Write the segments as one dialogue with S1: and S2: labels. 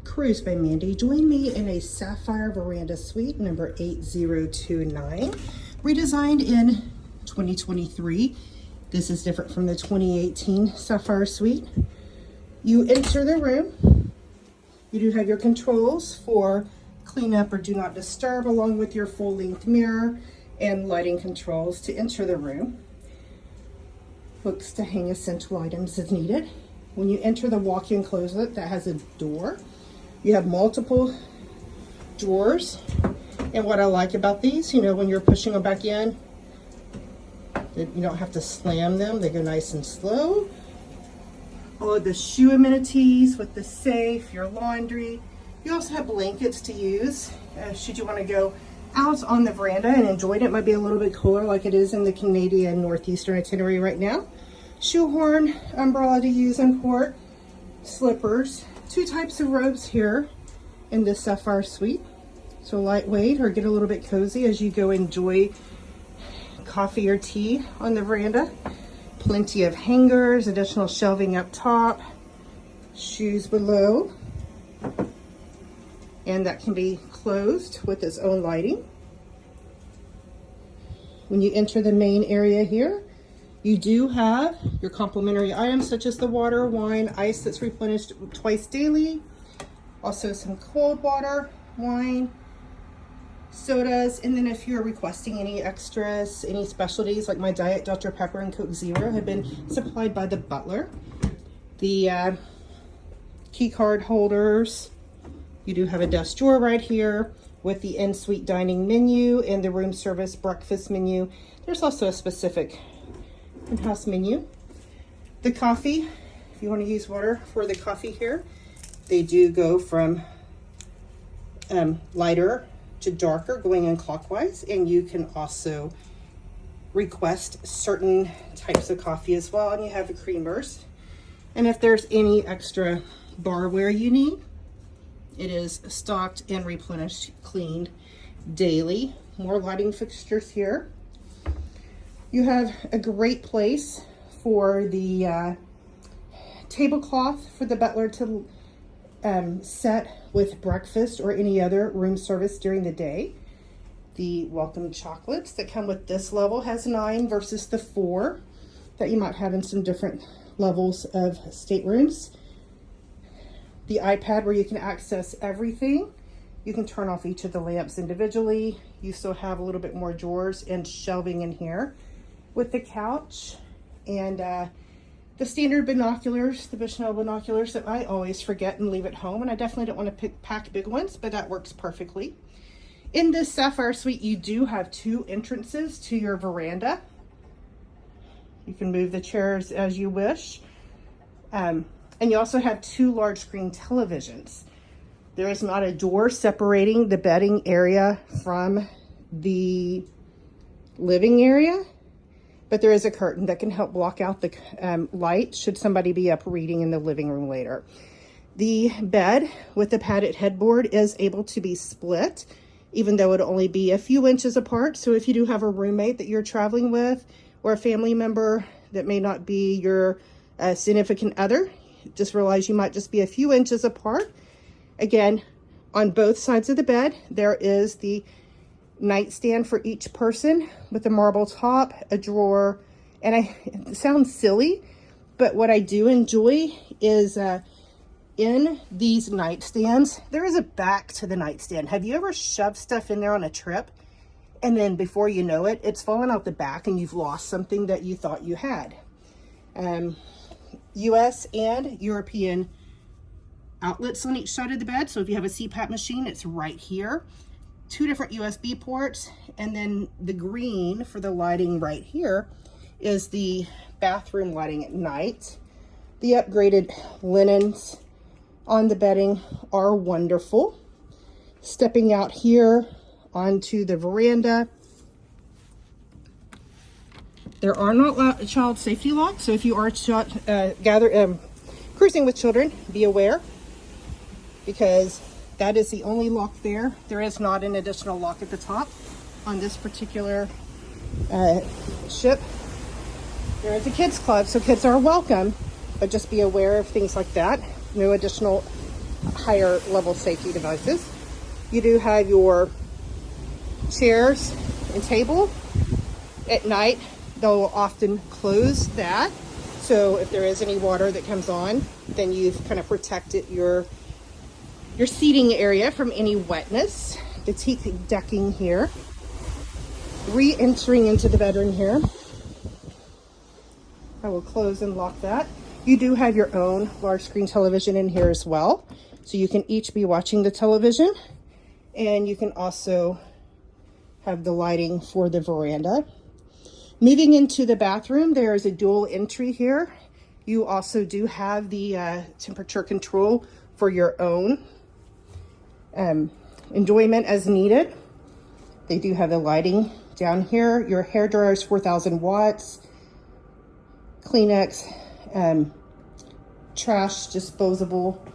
S1: Cruise by Mandy. Join me in a Sapphire Veranda suite number 8029, redesigned in 2023. This is different from the 2018 Sapphire suite. You enter the room. You do have your controls for cleanup or do not disturb, along with your full-length mirror and lighting controls to enter the room. Hooks to hang essential items as needed. When you enter the walk-in closet that has a door, you have multiple drawers. And what I like about these, you know, when you're pushing them back in, you don't have to slam them. They go nice and slow. All of the shoe amenities with the safe, your laundry. You also have blankets to use should you want to go out on the veranda and enjoy it. It might be a little bit cooler like it is in the Canadian Northeastern itinerary right now. Shoehorn, umbrella to use in port, slippers. Two types of robes here in this Sapphire suite. So lightweight or get a little bit cozy as you go enjoy coffee or tea on the veranda. Plenty of hangers, additional shelving up top, shoes below. And that can be closed with its own lighting. When you enter the main area here, you do have your complimentary items such as the water, wine, ice that's replenished twice daily. Also some cold water, wine, sodas, and then if you're requesting any extras, any specialties like my Diet Dr. Pepper and Coke Zero have been supplied by the butler. The key card holders. You do have a desk drawer right here with the in-suite dining menu and the room service breakfast menu. There's also a specific in-house menu. The coffee, if you want to use water for the coffee here, they do go from lighter to darker going in clockwise, and you can also request certain types of coffee as well. And you have the creamers, and if there's any extra barware you need, it is stocked and replenished, cleaned daily. More lighting fixtures here. You have a great place for the tablecloth for the butler to set with breakfast or any other room service during the day. The welcome chocolates that come with this level has 9 versus the 4 that you might have in some different levels of staterooms. The iPad where you can access everything. You can turn off each of the lamps individually. You still have a little bit more drawers and shelving in here with the couch and the standard binoculars, the Bushnell binoculars that I always forget and leave at home, and I definitely don't want to pack big ones, but that works perfectly. In this Sapphire suite, you do have 2 entrances to your veranda. You can move the chairs as you wish. And you also have 2 large screen televisions. There is not a door separating the bedding area from the living area, but there is a curtain that can help block out the light should somebody be up reading in the living room later. The bed with the padded headboard is able to be split, even though it only be a few inches apart. So if you do have a roommate that you're traveling with or a family member that may not be your significant other, just realize you might just be a few inches apart. Again, on both sides of the bed, there is the nightstand for each person with a marble top, a drawer, and it sounds silly, but what I do enjoy is in these nightstands, there is a back to the nightstand. Have you ever shoved stuff in there on a trip and then before you know it, it's fallen out the back and you've lost something that you thought you had? US and European outlets on each side of the bed. So if you have a CPAP machine, it's right here. 2 different USB ports, and then the green for the lighting right here is the bathroom lighting at night. The upgraded linens on the bedding are wonderful. Stepping out here onto the veranda, there are not child safety locks, so if you are cruising with children, be aware, because that is the only lock there. There is not an additional lock at the top on this particular ship. There is a kids club, so kids are welcome, but just be aware of things like that. No additional higher level safety devices. You do have your chairs and table. At night, they'll often close that. So if there is any water that comes on, then you've kind of protected your seating area from any wetness. The teak decking here. Re-entering into the bedroom here. I will close and lock that. You do have your own large screen television in here as well. So you can each be watching the television, and you can also have the lighting for the veranda. Moving into the bathroom, there is a dual entry here. You also do have the temperature control for your own enjoyment as needed. They do have the lighting down here. Your hair dryer is 4,000 watts. Kleenex, trash disposable.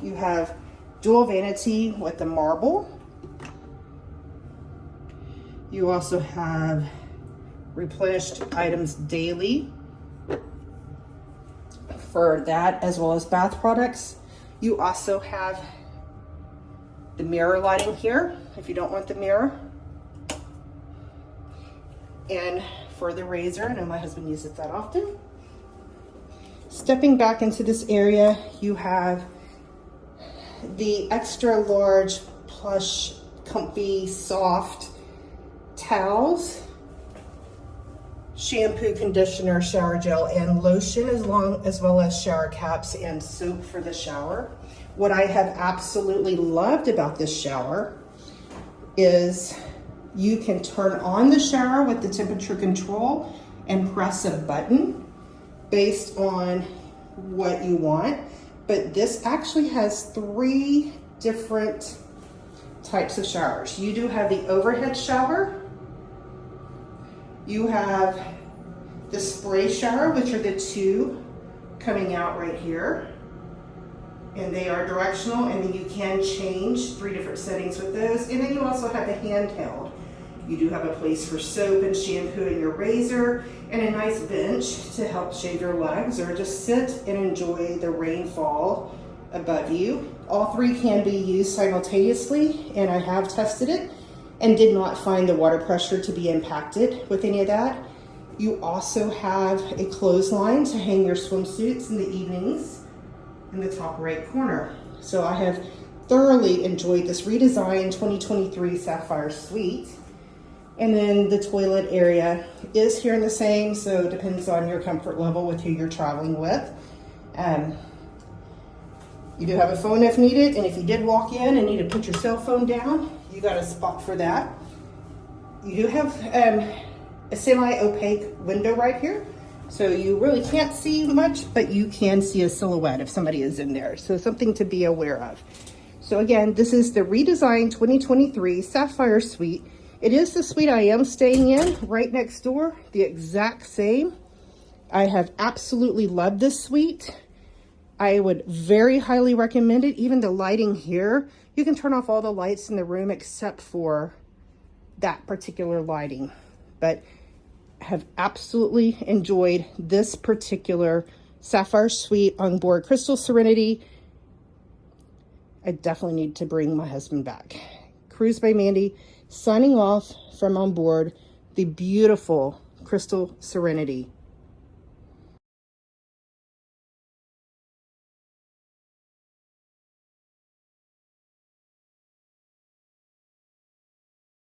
S1: You have dual vanity with the marble. You also have replenished items daily for that, as well as bath products. You also have the mirror lighting here if you don't want the mirror. And for the razor, I know my husband uses that often. Stepping back into this area, you have the extra large, plush, comfy, soft towels, shampoo, conditioner, shower gel, and lotion, as well as shower caps and soap for the shower. What I have absolutely loved about this shower is you can turn on the shower with the temperature control and press a button based on what you want. But this actually has 3 different types of showers. You do have the overhead shower. You have the spray shower, which are the 2 coming out right here. And they are directional, and then you can change 3 different settings with those. And then you also have the handheld. You do have a place for soap and shampoo and your razor, and a nice bench to help shave your legs or just sit and enjoy the rainfall above you. All 3 can be used simultaneously, and I have tested it and did not find the water pressure to be impacted with any of that. You also have a clothesline to hang your swimsuits in the evenings in the top right corner. So I have thoroughly enjoyed this redesigned 2023 Sapphire Suite. And then the toilet area is here in the same, so it depends on your comfort level with who you're traveling with. You do have a phone if needed, and if you did walk in and need to put your cell phone down, you got a spot for that. You do have a semi-opaque window right here, so you really can't see much, but you can see a silhouette if somebody is in there, so something to be aware of. So again, this is the redesigned 2023 Sapphire Suite. It is the suite I am staying in right next door, the exact same. I have absolutely loved this suite. I would very highly recommend it. Even the lighting here, you can turn off all the lights in the room except for that particular lighting. But have absolutely enjoyed this particular Sapphire Suite on board Crystal Serenity. I definitely need to bring my husband back. Cruise by Mandy, signing off from on board the beautiful Crystal Serenity.